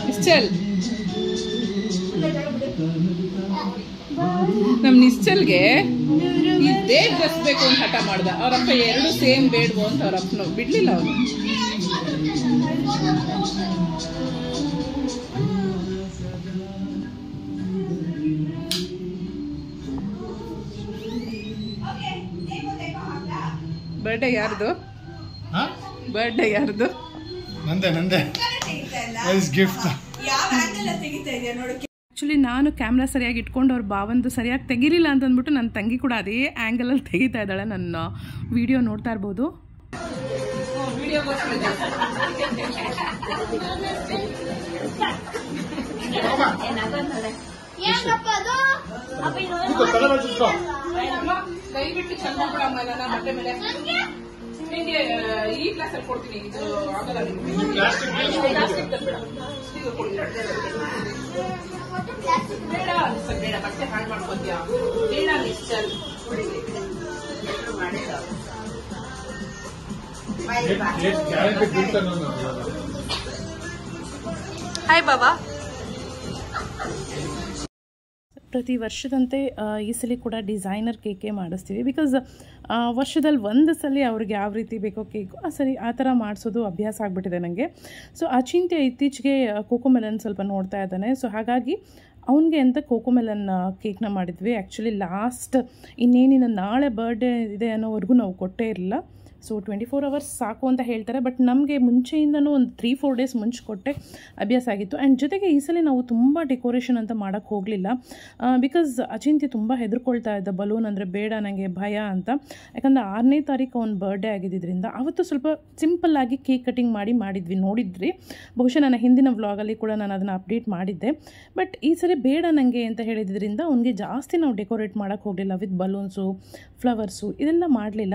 ನಿಶ್ಚಲ್ ನಮ್ ನಿಶ್ಚಲ್ಗೆ ಇದೇ ಡ್ರೆಸ್ ಬೇಕು ಅಂತ ಹಠ ಮಾಡ್ದ. ಅವರಪ್ಪ ಎರಡು ಸೇಮ್ ಬೇಡ್ವೋ ಅಂತ ಅವರಪ್ಪನು ಬಿಡ್ಲಿಲ್ಲ ಅವನು. ಬರ್ಡೇ ಯಾರ್ದು? ಬರ್ಡೇ ಯಾರ್ದು? ನಂದೆ ಗಿಫ್ಟ್. ಆ್ಯಕ್ಚುಲಿ ನಾನು ಕ್ಯಾಮ್ರಾ ಸರಿಯಾಗಿ ಇಟ್ಕೊಂಡು ಅವ್ರ ಭಾವಂದು ಸರಿಯಾಗಿ ತೆಗಿಲಿಲ್ಲ ಅಂತ ಅಂದ್ಬಿಟ್ಟು ನನ್ನ ತಂಗಿ ಕೂಡ ಅದೇ ಆ್ಯಂಗಲಲ್ಲಿ ತೆಗಿತಾ ಇದ್ದಾಳೆ. ನನ್ನ ವಿಡಿಯೋ ನೋಡ್ತಾ ಇರ್ಬೋದು. ದಯವಿಟ್ಟು ಚಂದ ಬಟ್ಟೆ ಮೇಲೆ ನಿಮಗೆ ಈ ಕ್ಲಾಸಲ್ಲಿ ಕೊಡ್ತೀನಿ. ಇದು ಆಗಲ್ಲ, ಬೇಡ ಬಟ್ಟೆ ಹಾಳು ಮಾಡ್ಕೊತೀಯ, ಬೇಡ ನಿಶ್ಚಲ್. ಹಾಯ್ ಬಾಬಾ. ಪ್ರತಿ ವರ್ಷದಂತೆ ಈ ಸಲ ಕೂಡ ಡಿಸೈನರ್ ಕೇಕೇ ಮಾಡಿಸ್ತೀವಿ. ಬಿಕಾಸ್ ವರ್ಷದಲ್ಲಿ ಒಂದು ಸಲ ಅವ್ರಿಗೆ ಯಾವ ರೀತಿ ಬೇಕೋ ಕೇಕು ಆ ಥರ ಮಾಡಿಸೋದು ಅಭ್ಯಾಸ ಆಗಿಬಿಟ್ಟಿದೆ ನನಗೆ. ಸೊ ಅಚಿಂತ್ಯ ಇತ್ತೀಚೆಗೆ ಕೋಕೋಮೆಲನ್ ಸ್ವಲ್ಪ ನೋಡ್ತಾ ಇದ್ದಾನೆ. ಸೊ ಹಾಗಾಗಿ ಅವನಿಗೆ ಅಂತ ಕೋಕೋಮೆಲನ್ ಕೇಕ್ನ ಮಾಡಿದ್ವಿ. ಆ್ಯಕ್ಚುಲಿ ಲಾಸ್ಟ್ ಇನ್ನೇನಿನ ನಾಳೆ ಬರ್ಡೇ ಇದೆ ಅನ್ನೋವರೆಗೂ ನಾವು ಕೊಟ್ಟೇ ಇರಲಿಲ್ಲ. ಸೊ 24 hours ಸಾಕು ಅಂತ ಹೇಳ್ತಾರೆ. ಬಟ್ ನಮಗೆ ಮುಂಚೆಯಿಂದನೂ ಒಂದು 3-4 days ಮುಂಚೆ ಕೊಟ್ಟೆ ಅಭ್ಯಾಸ ಆಗಿತ್ತು. ಆ್ಯಂಡ್ ಜೊತೆಗೆ ಈ ಸಲ ನಾವು ತುಂಬ ಡೆಕೋರೇಷನ್ ಅಂತ ಮಾಡೋಕ್ಕೆ ಹೋಗಲಿಲ್ಲ. ಬಿಕಾಸ್ ಅಚಿಂತ್ಯ ತುಂಬ ಹೆದರ್ಕೊಳ್ತಾ ಇದ್ದ ಬಲೂನ್ ಅಂದರೆ ಬೇಡ ನನಗೆ ಭಯ ಅಂತ. ಯಾಕಂದರೆ 6ನೇ ತಾರೀಕು ಅವ್ನ ಬರ್ಡೇ ಆಗಿದ್ದರಿಂದ ಅವತ್ತು ಸ್ವಲ್ಪ ಸಿಂಪಲ್ಲಾಗಿ ಕೇಕ್ ಕಟಿಂಗ್ ಮಾಡಿದ್ವಿ, ನೋಡಿದ್ರಿ ಬಹುಶಃ ನನ್ನ ಹಿಂದಿನ ವ್ಲಾಗಲ್ಲಿ ಕೂಡ ನಾನು ಅದನ್ನು ಅಪ್ಡೇಟ್ ಮಾಡಿದ್ದೆ. ಬಟ್ ಈ ಸರಿ ಬೇಡ ನನಗೆ ಅಂತ ಹೇಳಿದ್ರಿಂದ ಅವನಿಗೆ ಜಾಸ್ತಿ ನಾವು ಡೆಕೋರೇಟ್ ಮಾಡೋಕ್ಕೆ ಹೋಗಲಿಲ್ಲ. ವಿತ್ ಬಲೂನ್ಸು, ಫ್ಲವರ್ಸು ಇದೆಲ್ಲ ಮಾಡಲಿಲ್ಲ.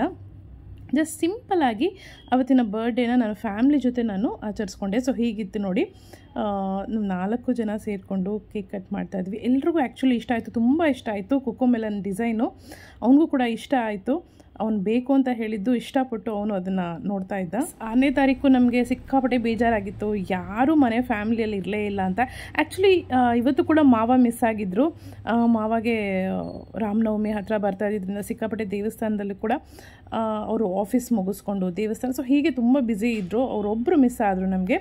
ಜಸ್ಟ್ ಸಿಂಪಲ್ಲಾಗಿ ಅವತ್ತಿನ ಬರ್ಡೇನ ನಾನು ಫ್ಯಾಮ್ಲಿ ಜೊತೆ ನಾನು ಆಚರಿಸ್ಕೊಂಡೆ. ಸೊ ಹೀಗಿತ್ತು ನೋಡಿ, ನಾವು 4 ಜನ ಸೇರಿಕೊಂಡು ಕೇಕ್ ಕಟ್ ಮಾಡ್ತಾಯಿದ್ವಿ. ಎಲ್ರಿಗೂ ಆ್ಯಕ್ಚುಲಿ ಇಷ್ಟ ಆಯಿತು, ತುಂಬ ಇಷ್ಟ ಆಯಿತು. ಕೋಕೋಮೆಲನ್ ಡಿಸೈನು ಅವನಿಗೂ ಕೂಡ ಇಷ್ಟ ಆಯಿತು. ಅವನು ಬೇಕು ಅಂತ ಹೇಳಿದ್ದು ಇಷ್ಟಪಟ್ಟು ಅವನು ಅದನ್ನು ನೋಡ್ತಾ ಇದ್ದ. 6ನೇ ತಾರೀಕು ನಮಗೆ ಸಿಕ್ಕಾಪಟ್ಟೆ ಬೇಜಾರಾಗಿತ್ತು, ಯಾರೂ ಮನೆ ಫ್ಯಾಮಿಲಿಯಲ್ಲಿ ಇರಲೇ ಇಲ್ಲ ಅಂತ. ಆ್ಯಕ್ಚುಲಿ ಇವತ್ತು ಕೂಡ ಮಾವ ಮಿಸ್ ಆಗಿದ್ದರು. ಮಾವಾಗೆ ರಾಮನವಮಿ ಹತ್ತಿರ ಬರ್ತಾ ಇದ್ದಿದ್ದರಿಂದ ಸಿಕ್ಕಾಪಟ್ಟೆ ದೇವಸ್ಥಾನದಲ್ಲಿ ಕೂಡ ಅವರು ಆಫೀಸ್ ಮುಗಿಸ್ಕೊಂಡು ದೇವಸ್ಥಾನ, ಸೊ ಹೀಗೆ ತುಂಬ ಬ್ಯುಸಿ ಇದ್ದರು. ಅವರೊಬ್ಬರು ಮಿಸ್ ಆದರು ನಮಗೆ.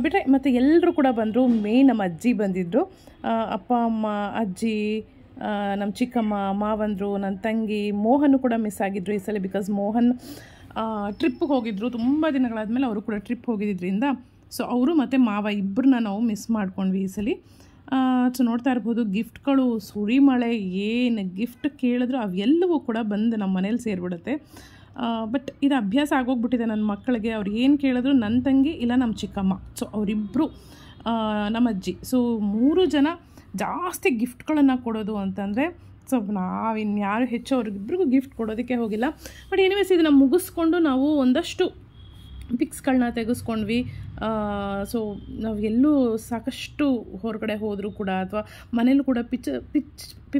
ಬಿಟ್ಟರೆ ಮತ್ತು ಎಲ್ಲರೂ ಕೂಡ ಬಂದರು. ಮೇನ್ ನಮ್ಮ ಅಜ್ಜಿ ಬಂದಿದ್ದರು, ಅಪ್ಪ ಅಮ್ಮ, ಅಜ್ಜಿ, ನಮ್ಮ ಚಿಕ್ಕಮ್ಮ, ಮಾವಂದರು, ನನ್ನ ತಂಗಿ, ಮೋಹನ್ ಕೂಡ ಮಿಸ್ ಆಗಿದ್ದರು ಈ ಸಲ. ಬಿಕಾಸ್ ಮೋಹನ್ ಟ್ರಿಪ್ಪಿಗೆ ಹೋಗಿದ್ದರು, ತುಂಬ ದಿನಗಳಾದಮೇಲೆ ಅವರು ಕೂಡ ಟ್ರಿಪ್ ಹೋಗಿದ್ದರಿಂದ ಸೊ ಅವರು ಮತ್ತು ಮಾವ ಇಬ್ಬರನ್ನ ನಾವು ಮಿಸ್ ಮಾಡ್ಕೊಂಡ್ವಿ ಈ ಸಲ. ಸೊ ನೋಡ್ತಾ ಇರ್ಬೋದು, ಗಿಫ್ಟ್ಗಳು ಸುರಿಮಳೆ, ಏನು ಗಿಫ್ಟ್ ಕೇಳಿದ್ರು ಅವೆಲ್ಲವೂ ಕೂಡ ಬಂದು ನಮ್ಮ ಮನೇಲಿ ಸೇರಿಬಿಡುತ್ತೆ. ಬಟ್ ಇದು ಅಭ್ಯಾಸ ಆಗೋಗ್ಬಿಟ್ಟಿದೆ ನನ್ನ ಮಕ್ಕಳಿಗೆ. ಅವ್ರು ಏನು ಕೇಳಿದ್ರು ನನ್ನ ತಂಗಿ ಇಲ್ಲ ನಮ್ಮ ಚಿಕ್ಕಮ್ಮ, ಸೊ ಅವರಿಬ್ಬರು ನಮ್ಮ ಅಜ್ಜಿ, ಸೊ 3 ಜನ ಜಾಸ್ತಿ ಗಿಫ್ಟ್ಗಳನ್ನು ಕೊಡೋದು ಅಂತಂದರೆ. ಸೊ ನಾವಿನ್ಯಾರು ಹೆಚ್ಚು ಅವ್ರಿಗಿಬ್ರಿಗೂ ಗಿಫ್ಟ್ ಕೊಡೋದಕ್ಕೆ ಹೋಗಿಲ್ಲ. ಬಟ್ ಎನಿವೇಸ್ ಇದನ್ನು ಮುಗಿಸ್ಕೊಂಡು ನಾವು ಒಂದಷ್ಟು ಪಿಕ್ಸ್ಗಳನ್ನ ತೆಗೆಸ್ಕೊಂಡ್ವಿ. ಸೊ ನಾವು ಎಲ್ಲೂ ಸಾಕಷ್ಟು ಹೊರಗಡೆ ಹೋದರೂ ಕೂಡ ಅಥವಾ ಮನೇಲೂ ಕೂಡ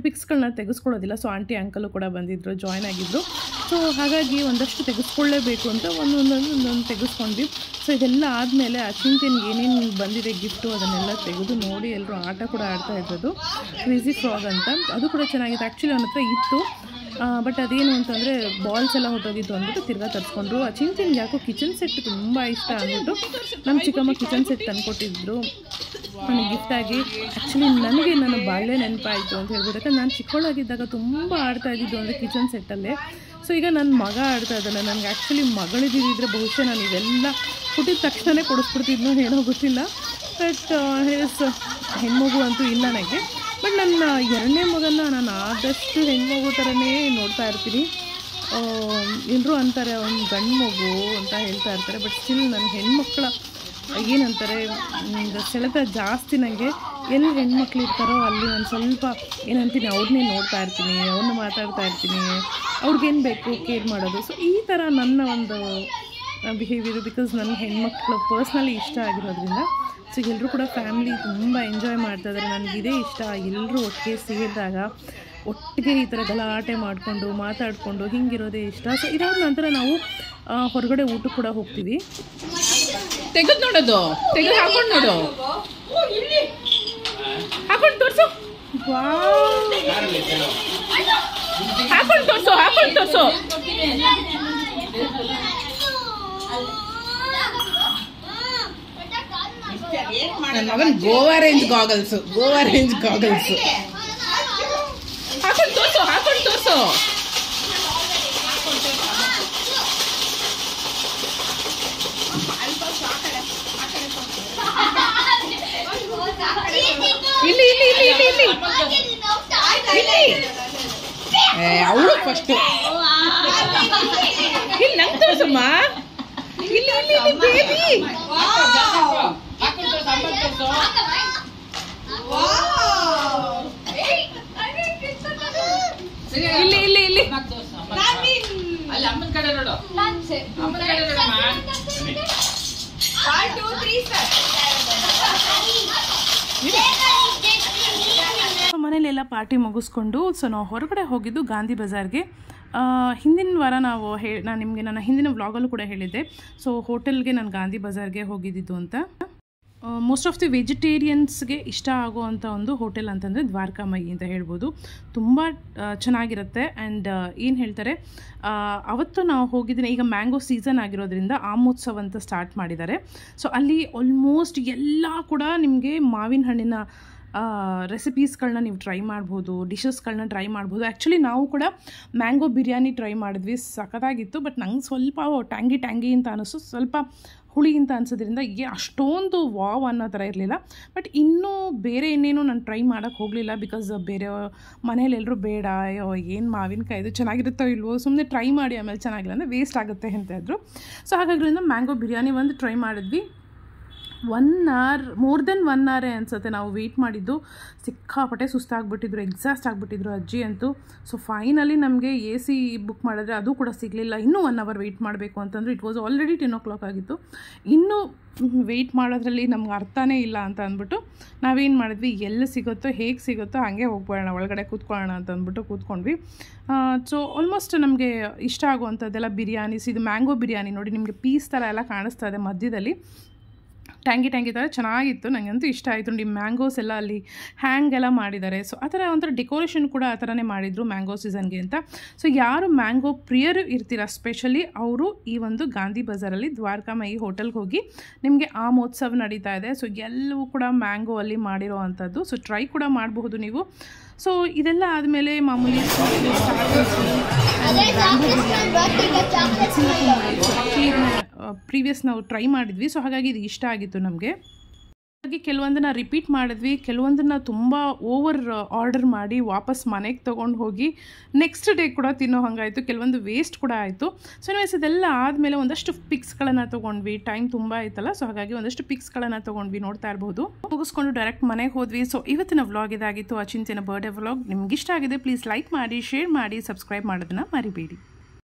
ಪಿಕ್ಸ್ಗಳನ್ನ ತೆಗೆಸ್ಕೊಳ್ಳೋದಿಲ್ಲ. ಸೊ ಆಂಟಿ ಅಂಕಲು ಕೂಡ ಬಂದಿದ್ದರು, ಜಾಯ್ನ್ ಆಗಿದ್ದರು. ಸೊ ಹಾಗಾಗಿ ಒಂದಷ್ಟು ತೆಗೆಸ್ಕೊಳ್ಳೇಬೇಕು ಅಂತ ಒಂದೊಂದು ತೆಗೆಸ್ಕೊಂಡ್ವಿ. ಸೊ ಇದೆಲ್ಲ ಆದಮೇಲೆ ಅಚಿಂತ್ಯನಿಗೆ ಏನೇನು ಬಂದಿದೆ ಗಿಫ್ಟು ಅದನ್ನೆಲ್ಲ ತೆಗೆದು ನೋಡಿ ಎಲ್ಲರೂ ಆಟ ಕೂಡ ಆಡ್ತಾ ಇದ್ದದ್ದು. ಕ್ರೇಜಿ ಫ್ರಾಗ್ ಅಂತ, ಅದು ಕೂಡ ಚೆನ್ನಾಗಿತ್ತು. ಆ್ಯಕ್ಚುಲಿ ಅವನ ಹತ್ರ ಇತ್ತು, ಬಟ್ ಅದೇನು ಅಂತಂದರೆ ಬಾಲ್ಸ್ ಎಲ್ಲ ಹೊಟ್ಟೋಗಿತ್ತು ಅಂದ್ಬಿಟ್ಟು ತಿರ್ಗಾ ತರಿಸ್ಕೊಂಡ್ರು. ಅಚಿಂತ್ಯನಿಗೆ ಯಾಕೋ ಕಿಚನ್ ಸೆಟ್ ತುಂಬ ಇಷ್ಟ ಅಂದ್ಬಿಟ್ಟು ನಮ್ಮ ಚಿಕ್ಕಮ್ಮ ಕಿಚನ್ ಸೆಟ್ ತಂದುಕೊಟ್ಟಿದ್ರು ನನಗೆ ಗಿಫ್ಟಾಗಿ. ಆ್ಯಕ್ಚುಲಿ ನನಗೆ ನನ್ನ ಬಾಲ್ಯ ನೆನಪಾಯಿತು ಅಂತ ಹೇಳ್ಬೋದು. ಯಾಕಂದ್ರೆ ನಾನು ಚಿಕ್ಕವಳಾಗಿದ್ದಾಗ ತುಂಬ ಆಡ್ತಾ ಇದ್ದಿದ್ದು ಅಂದರೆ ಕಿಚನ್ ಸೆಟ್ಟಲ್ಲೇ. ಸೊ ಈಗ ನನ್ನ ಮಗ ಆಡ್ತಾ ಇದ್ದಾನೆ. ನನಗೆ ಆ್ಯಕ್ಚುಲಿ ಮಗಳಿದ್ದಿದ್ರೆ ಬಹುಶಃ ನಾನು ಇವೆಲ್ಲ ಹುಟ್ಟಿದ ತಕ್ಷಣವೇ ಕೊಡಿಸ್ಬಿಡ್ತಿದ್ನೋ ಏನೋ ಗೊತ್ತಿಲ್ಲ. ಬಟ್ ಹೆಣ್ಮಗು ಅಂತೂ ಇಲ್ಲ ನನಗೆ. ಬಟ್ ನನ್ನ 2ನೇ ಮಗನ ನಾನು ಆದಷ್ಟು ಹೆಣ್ಮಗು ಥರನೇ ನೋಡ್ತಾ ಇರ್ತೀನಿ. ಎಲ್ಲರೂ ಅಂತಾರೆ ಅವ್ನು ಗಂಡು ಮಗು ಅಂತ ಹೇಳ್ತಾ ಇರ್ತಾರೆ. ಬಟ್ ಸ್ಟಿಲ್ ನನ್ನ ಹೆಣ್ಮಕ್ಳ ಏನಂತಾರೆ ಸೆಳೆತ ಜಾಸ್ತಿ. ನನಗೆ ಎಲ್ಲಿ ಹೆಣ್ಮಕ್ಳು ಇರ್ತಾರೋ ಅಲ್ಲಿ ನಾನು ಸ್ವಲ್ಪ ಏನಂತೀನಿ ಅವ್ರನ್ನೇ ನೋಡ್ತಾ ಇರ್ತೀನಿ, ಅವ್ರನ್ನ ಮಾತಾಡ್ತಾ ಇರ್ತೀನಿ, ಅವ್ರಿಗೇನು ಬೇಕು ಕೇರ್ ಮಾಡೋದು. ಸೊ ಈ ಥರ ನನ್ನ ಒಂದು ಬಿಹೇವಿಯರು. ಬಿಕಾಸ್ ನನ್ನ ಹೆಣ್ಮಕ್ಳು ಪರ್ಸ್ನಲಿ ಇಷ್ಟ ಆಗಿರೋದ್ರಿಂದ ಸೊ ಎಲ್ಲರೂ ಕೂಡ ಫ್ಯಾಮಿಲಿ ತುಂಬ ಎಂಜಾಯ್ ಮಾಡ್ತಾಯಿದ್ದಾರೆ. ನನಗಿದೇ ಇಷ್ಟ, ಎಲ್ಲರೂ ಒಟ್ಟಿಗೆ ಸೇರಿದಾಗ ಒಟ್ಟಿಗೆ ಈ ಥರ ಗಲಾಟೆ ಮಾಡಿಕೊಂಡು ಮಾತಾಡಿಕೊಂಡು ಹಿಂಗಿರೋದೇ ಇಷ್ಟ. ಸೊ ಇದಾದ ನಂತರ ನಾವು ಹೊರಗಡೆ ಊಟ ಕೂಡ ಹೋಗ್ತೀವಿ. ತೆಗೆದು ನೋಡೋದು, ತೆಗೆದು ಹಾಕೊಂಡು ನೋಡು, ಹಾಕೊಂಡು ತೋರಿಸು, ಹಾಕೊಂಡು ತೋರಿಸು, ಹಾಕೊಂಡು ತೋರಿಸು. ನನ್ನ ಮಗನ್ Goa range goggles, Goa range goggles. ಹಾಕೊಂಡು ತೋರಿಸು, ಹಾಕೊಂಡು ತೋರಿಸು. ಇಲ್ಲಿ ಇಲ್ಲಿ ಇಲ್ಲಿ ಇಲ್ಲಿ ಇಲ್ಲಿ ಇಲ್ಲಿ ಅವಳು ಫಸ್ಟ್ ಇಲ್ಲಿ ನಂಗೆ ತೋರ್ಸಮ್ಮ. ಇಲ್ಲಿ ಇಲ್ಲಿ ಇಲ್ಲಿ ಬೇಬಿ ಇಲ್ಲಿ ಇಲ್ಲಿ ಇಲ್ಲಿ ಅಮ್ಮನ ಕಡೆ ನೋಡು, ಅಮ್ಮನ ಕಡೆ ನೋಡಮ್ಮ. ಮನೇಲೆಲ್ಲ ಪಾರ್ಟಿ ಮುಗಿಸ್ಕೊಂಡು ಸೊ ನಾವು ಹೊರಗಡೆ ಹೋಗಿದ್ದು ಗಾಂಧಿ ಬಜಾರ್ಗೆ. ಹಿಂದಿನ ವಾರ ನಾನು ನಿಮಗೆ ನನ್ನ ಹಿಂದಿನ ವ್ಲಾಗಲ್ಲೂ ಕೂಡ ಹೇಳಿದ್ದೆ. ಸೊ ಹೋಟೆಲ್ಗೆ ನಾನು ಗಾಂಧಿ ಬಜಾರ್ಗೆ ಹೋಗಿದ್ದಿದ್ದು ಅಂತ. ಮೋಸ್ಟ್ ಆಫ್ ದಿ ವೆಜಿಟೇರಿಯನ್ಸ್ಗೆ ಇಷ್ಟ ಆಗುವಂಥ ಒಂದು ಹೋಟೆಲ್ ಅಂತಂದರೆ ದ್ವಾರಕಾಮಯಿ ಅಂತ ಹೇಳ್ಬೋದು. ತುಂಬ ಚೆನ್ನಾಗಿರುತ್ತೆ. ಆ್ಯಂಡ್ ಏನು ಹೇಳ್ತಾರೆ, ಅವತ್ತು ನಾವು ಹೋಗಿದ್ದೀನಿ. ಈಗ ಮ್ಯಾಂಗೋ ಸೀಸನ್ ಆಗಿರೋದ್ರಿಂದ ಆಮೋತ್ಸವ ಅಂತ ಸ್ಟಾರ್ಟ್ ಮಾಡಿದ್ದಾರೆ. ಸೊ ಅಲ್ಲಿ ಆಲ್ಮೋಸ್ಟ್ ಎಲ್ಲ ಕೂಡ ನಿಮಗೆ ಮಾವಿನ ಹಣ್ಣಿನ ರೆಸಿಪೀಸ್ಗಳನ್ನ ನೀವು ಟ್ರೈ ಮಾಡ್ಬೋದು, ಡಿಶಸ್ಗಳನ್ನ ಟ್ರೈ ಮಾಡ್ಬೋದು. ಆ್ಯಕ್ಚುಲಿ ನಾವು ಕೂಡ ಮ್ಯಾಂಗೋ ಬಿರಿಯಾನಿ ಟ್ರೈ ಮಾಡಿದ್ವಿ, ಸಖತ್ತಾಗಿತ್ತು. ಬಟ್ ನಂಗೆ ಸ್ವಲ್ಪ ಟ್ಯಾಂಗಿ ಅಂತ ಅನ್ನಿಸ್ತು, ಸ್ವಲ್ಪ ಹುಳಿ ಅಂತ ಅನ್ಸೋದ್ರಿಂದ ಅಷ್ಟೊಂದು ವಾವ್ ಅನ್ನೋ ಥರ ಇರಲಿಲ್ಲ. ಬಟ್ ಇನ್ನೂ ಬೇರೆ ಇನ್ನೇನು ನಾನು ಟ್ರೈ ಮಾಡೋಕ್ಕೆ ಹೋಗಲಿಲ್ಲ. ಬಿಕಾಸ್ ಬೇರೆ ಮನೇಲಿ ಎಲ್ಲರೂ ಬೇಡ, ಅಯ್ಯೋ ಏನು ಮಾವಿನಕಾಯಿದು ಚೆನ್ನಾಗಿರುತ್ತೋ ಇಲ್ವೋ, ಸುಮ್ಮನೆ ಟ್ರೈ ಮಾಡಿ ಆಮೇಲೆ ಚೆನ್ನಾಗಿಲ್ಲ ಅಂದರೆ ವೇಸ್ಟ್ ಆಗುತ್ತೆ ಅಂತ ಇದ್ರು. ಸೊ ಹಾಗಾಗಿರಿಂದ ಮ್ಯಾಂಗೋ ಬಿರಿಯಾನಿ ಒಂದು ಟ್ರೈ ಮಾಡಿದ್ವಿ. 1 hour, ಮೋರ್ ದೆನ್ 1 hour ಅನಿಸುತ್ತೆ ನಾವು ವೆಯ್ಟ್ ಮಾಡಿದ್ದು. ಸಿಕ್ಕಾಪಟ್ಟೆ ಸುಸ್ತಾಗ್ಬಿಟ್ಟಿದ್ರು, ಎಕ್ಸಾಸ್ಟ್ ಆಗಿಬಿಟ್ಟಿದ್ರು ಅಜ್ಜಿ ಅಂತೂ. ಸೊ ಫೈನಲಿ ನಮಗೆ AC ಬುಕ್ ಮಾಡಿದ್ರೆ ಅದು ಕೂಡ ಸಿಗಲಿಲ್ಲ. ಇನ್ನೂ 1 hour ವೆಯ್ಟ್ ಮಾಡಬೇಕು ಅಂತಂದರೆ ಇಟ್ ವಾಸ್ ಆಲ್ರೆಡಿ 10 o'clock ಆಗಿತ್ತು. ಇನ್ನೂ ವೆಯ್ಟ್ ಮಾಡೋದ್ರಲ್ಲಿ ನಮ್ಗೆ ಅರ್ಥನೇ ಇಲ್ಲ ಅಂತ ಅಂದ್ಬಿಟ್ಟು ನಾವೇನು ಮಾಡಿದ್ವಿ, ಎಲ್ಲಿ ಸಿಗುತ್ತೋ ಹೇಗೆ ಸಿಗುತ್ತೋ ಹಾಗೆ ಹೋಗ್ಬೋಣ, ಒಳಗಡೆ ಕೂತ್ಕೊಳ್ಳೋಣ ಅಂತ ಅಂದ್ಬಿಟ್ಟು ಕೂತ್ಕೊಂಡ್ವಿ. ಸೊ ಆಲ್ಮೋಸ್ಟ್ ನಮಗೆ ಇಷ್ಟ ಆಗುವಂಥದ್ದೆಲ್ಲ ಬಿರಿಯಾನೀಸ್. ಇದು ಮ್ಯಾಂಗೋ ಬಿರಿಯಾನಿ ನೋಡಿ, ನಿಮಗೆ ಪೀಸ್ ಥರ ಎಲ್ಲ ಕಾಣಿಸ್ತಾ ಇದೆ ಮಧ್ಯದಲ್ಲಿ, ಟ್ಯಾಂಗಿ ಥರ ಚೆನ್ನಾಗಿತ್ತು. ನನಗಂತೂ ಇಷ್ಟ ಆಯಿತು. ನೋಡಿ ಮ್ಯಾಂಗೋಸ್ ಎಲ್ಲ ಅಲ್ಲಿ ಹ್ಯಾಂಗೆಲ್ಲ ಮಾಡಿದ್ದಾರೆ. ಸೊ ಆ ಥರ ಒಂಥರ ಡೆಕೋರೇಷನ್ ಕೂಡ ಆ ಥರನೇ ಮಾಡಿದರು ಮ್ಯಾಂಗೋ ಸೀಸನ್ಗೆ ಅಂತ. ಸೊ ಯಾರು ಮ್ಯಾಂಗೋ ಪ್ರಿಯರು ಇರ್ತೀರ ಸ್ಪೆಷಲಿ ಅವರು ಈ ಒಂದು ಗಾಂಧಿ ಬಜಾರಲ್ಲಿ ದ್ವಾರಕಾಮಯಿ ಹೋಟೆಲ್ಗೆ ಹೋಗಿ, ನಿಮಗೆ ಆಮೋತ್ಸವ ನಡೀತಾ ಇದೆ. ಸೊ ಎಲ್ಲವೂ ಕೂಡ ಮ್ಯಾಂಗೋ ಅಲ್ಲಿ ಮಾಡಿರೋ ಅಂಥದ್ದು. ಸೊ ಟ್ರೈ ಕೂಡ ಮಾಡಬಹುದು ನೀವು. ಸೊ ಇದೆಲ್ಲ ಆದಮೇಲೆ ಮಾಮೂಲಿ ಪ್ರೀವಿಯಸ್ ನಾವು ಟ್ರೈ ಮಾಡಿದ್ವಿ. ಸೊ ಹಾಗಾಗಿ ಇದು ಇಷ್ಟ ಆಗಿತ್ತು ನಮಗೆ. ಹಾಗೆ ಕೆಲವೊಂದನ್ನು ರಿಪೀಟ್ ಮಾಡಿದ್ವಿ, ಕೆಲವೊಂದನ್ನು ತುಂಬ ಓವರ್ ಆರ್ಡರ್ ಮಾಡಿ ವಾಪಸ್ ಮನೆಗೆ ತೊಗೊಂಡು ಹೋಗಿ ನೆಕ್ಸ್ಟ್ ಡೇ ಕೂಡ ತಿನ್ನೋ ಹಾಗಾಯಿತು. ಕೆಲವೊಂದು ವೇಸ್ಟ್ ಕೂಡ ಆಯಿತು. ಸೊ ನೀವು ಇದೆಲ್ಲ ಆದಮೇಲೆ ಒಂದಷ್ಟು ಪಿಕ್ಸ್ಗಳನ್ನು ತೊಗೊಂಡ್ವಿ. ಟೈಮ್ ತುಂಬ ಆಯ್ತಲ್ಲ, ಸೊ ಹಾಗಾಗಿ ಒಂದಷ್ಟು ಪಿಕ್ಸ್ಗಳನ್ನು ತೊಗೊಂಡ್ವಿ, ನೋಡ್ತಾ ಇರ್ಬೋದು. ಮುಗಿಸ್ಕೊಂಡು ಡೈರೆಕ್ಟ್ ಮನೆಗೆ ಹೋದ್ವಿ. ಸೊ ಇವತ್ತಿನ ವ್ಲಾಗ್ ಇದಾಗಿತ್ತು, ಅಚಿಂತ್ಯನ ಬರ್ಡೇ ವ್ಲಾಗ್. ನಿಮ್ಗೆ ಇಷ್ಟ ಆಗಿದೆ ಪ್ಲೀಸ್ ಲೈಕ್ ಮಾಡಿ, ಶೇರ್ ಮಾಡಿ, ಸಬ್ಸ್ಕ್ರೈಬ್ ಮಾಡೋದನ್ನು ಮರಿಬೇಡಿ.